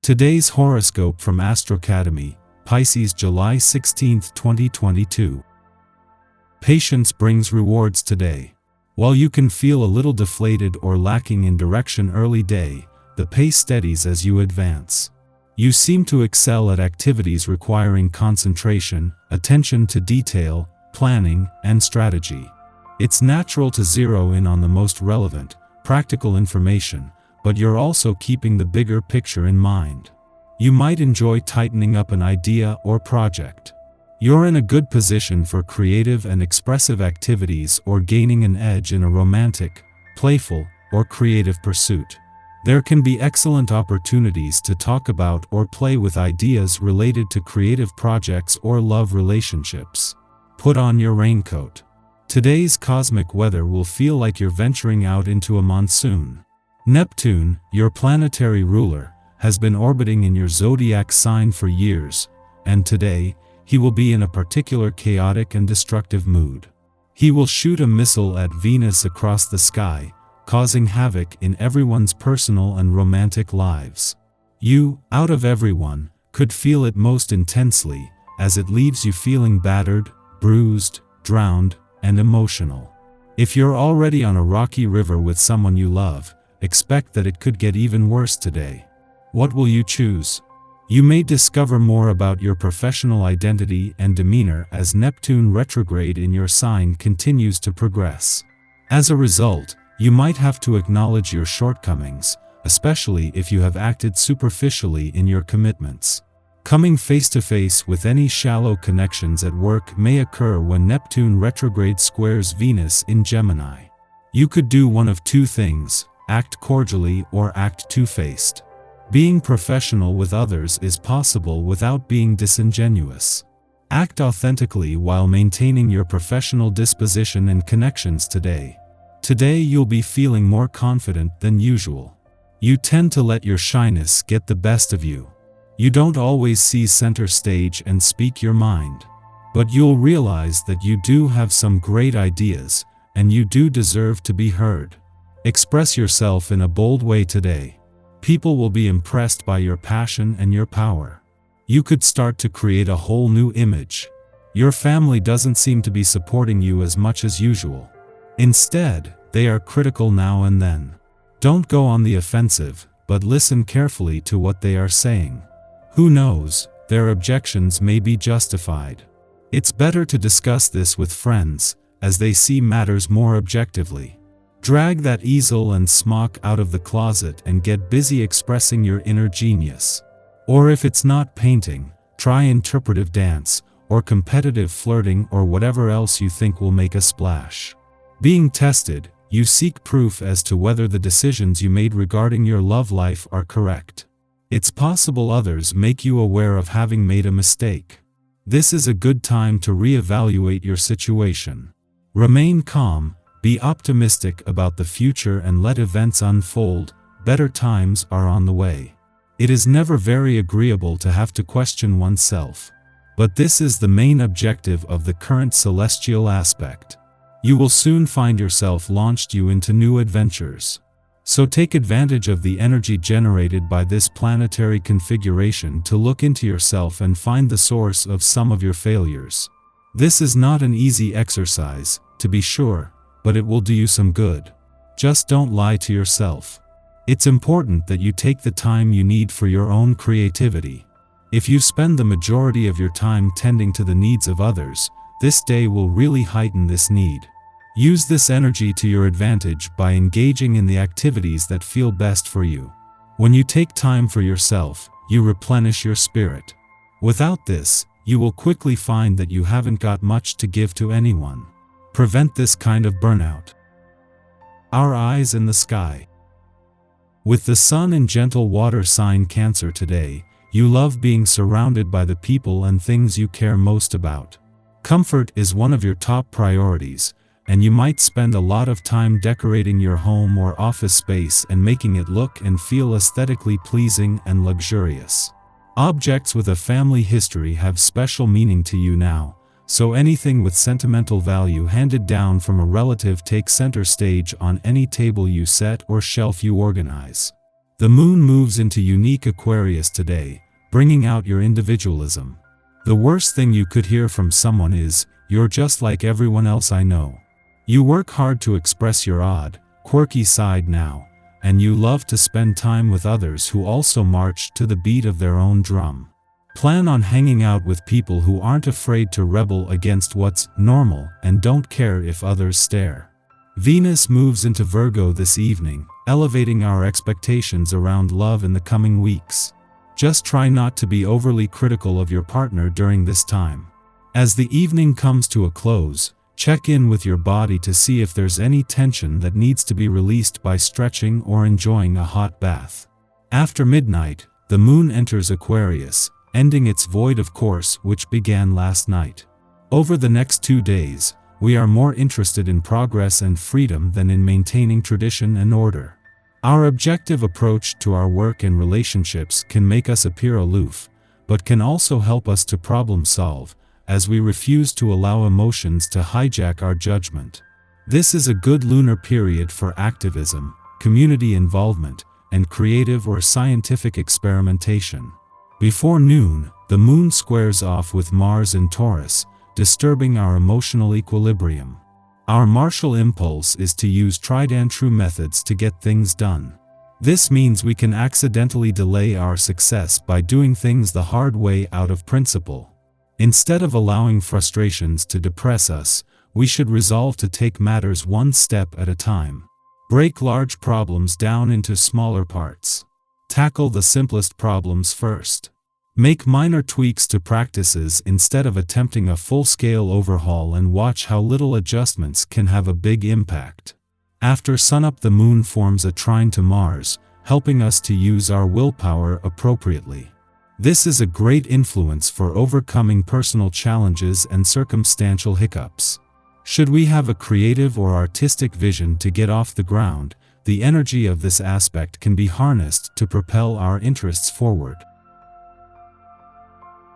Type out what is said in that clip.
Today's horoscope from Astrocademy, Pisces July 16, 2022. Patience brings rewards today. While you can feel a little deflated or lacking in direction early day, the pace steadies as you advance. You seem to excel at activities requiring concentration, attention to detail, planning, and strategy. It's natural to zero in on the most relevant, practical information, but you're also keeping the bigger picture in mind. You might enjoy tightening up an idea or project. You're in a good position for creative and expressive activities or gaining an edge in a romantic, playful, or creative pursuit. There can be excellent opportunities to talk about or play with ideas related to creative projects or love relationships. Put on your raincoat. Today's cosmic weather will feel like you're venturing out into a monsoon. Neptune, your planetary ruler, has been orbiting in your zodiac sign for years, and today, he will be in a particular chaotic and destructive mood. He will shoot a missile at Venus across the sky, causing havoc in everyone's personal and romantic lives. You, out of everyone, could feel it most intensely, as it leaves you feeling battered, bruised, drowned, and emotional. If you're already on a rocky river with someone you love, expect that it could get even worse today. What will you choose? You may discover more about your professional identity and demeanor as Neptune retrograde in your sign continues to progress. As a result, you might have to acknowledge your shortcomings, especially if you have acted superficially in your commitments. Coming face to face with any shallow connections at work may occur when Neptune retrograde squares Venus in Gemini. You could do one of two things: act cordially or act two-faced. Being professional with others is possible without being disingenuous. Act authentically while maintaining your professional disposition and connections today. Today you'll be feeling more confident than usual. You tend to let your shyness get the best of you. You don't always see center stage and speak your mind. But you'll realize that you do have some great ideas, and you do deserve to be heard. Express yourself in a bold way today. People will be impressed by your passion and your power. You could start to create a whole new image. Your family doesn't seem to be supporting you as much as usual. Instead, they are critical now and then. Don't go on the offensive, but listen carefully to what they are saying. Who knows, their objections may be justified. It's better to discuss this with friends, as they see matters more objectively. Drag that easel and smock out of the closet and get busy expressing your inner genius. Or if it's not painting, try interpretive dance, or competitive flirting, or whatever else you think will make a splash. Being tested, you seek proof as to whether the decisions you made regarding your love life are correct. It's possible others make you aware of having made a mistake. This is a good time to reevaluate your situation. Remain calm. Be optimistic about the future and let events unfold. Better times are on the way. It is never very agreeable to have to question oneself. But this is the main objective of the current celestial aspect. You will soon find yourself launched into new adventures. So take advantage of the energy generated by this planetary configuration to look into yourself and find the source of some of your failures. This is not an easy exercise, to be sure, but it will do you some good. Just don't lie to yourself. It's important that you take the time you need for your own creativity. If you spend the majority of your time tending to the needs of others, this day will really heighten this need. Use this energy to your advantage by engaging in the activities that feel best for you. When you take time for yourself, you replenish your spirit. Without this, you will quickly find that you haven't got much to give to anyone. Prevent this kind of burnout. Our eyes in the sky. With the sun in gentle water sign Cancer today, you love being surrounded by the people and things you care most about. Comfort is one of your top priorities, and you might spend a lot of time decorating your home or office space and making it look and feel aesthetically pleasing and luxurious. Objects with a family history have special meaning to you now, so anything with sentimental value handed down from a relative takes center stage on any table you set or shelf you organize. The moon moves into unique Aquarius today, bringing out your individualism. The worst thing you could hear from someone is, "You're just like everyone else I know." You work hard to express your odd, quirky side now, and you love to spend time with others who also march to the beat of their own drum. Plan on hanging out with people who aren't afraid to rebel against what's normal and don't care if others stare. Venus moves into Virgo this evening, elevating our expectations around love in the coming weeks. Just try not to be overly critical of your partner during this time. As the evening comes to a close, check in with your body to see if there's any tension that needs to be released by stretching or enjoying a hot bath. After midnight, the moon enters Aquarius, ending its void of course which began last night. Over the next 2 days, we are more interested in progress and freedom than in maintaining tradition and order. Our objective approach to our work and relationships can make us appear aloof, but can also help us to problem solve, as we refuse to allow emotions to hijack our judgment. This is a good lunar period for activism, community involvement, and creative or scientific experimentation. Before noon, the moon squares off with Mars in Taurus, disturbing our emotional equilibrium. Our martial impulse is to use tried and true methods to get things done. This means we can accidentally delay our success by doing things the hard way out of principle. Instead of allowing frustrations to depress us, we should resolve to take matters one step at a time. Break large problems down into smaller parts. Tackle the simplest problems first. Make minor tweaks to practices instead of attempting a full-scale overhaul, and watch how little adjustments can have a big impact. After sunup, the moon forms a trine to Mars, helping us to use our willpower appropriately. This is a great influence for overcoming personal challenges and circumstantial hiccups. Should we have a creative or artistic vision to get off the ground, the energy of this aspect can be harnessed to propel our interests forward.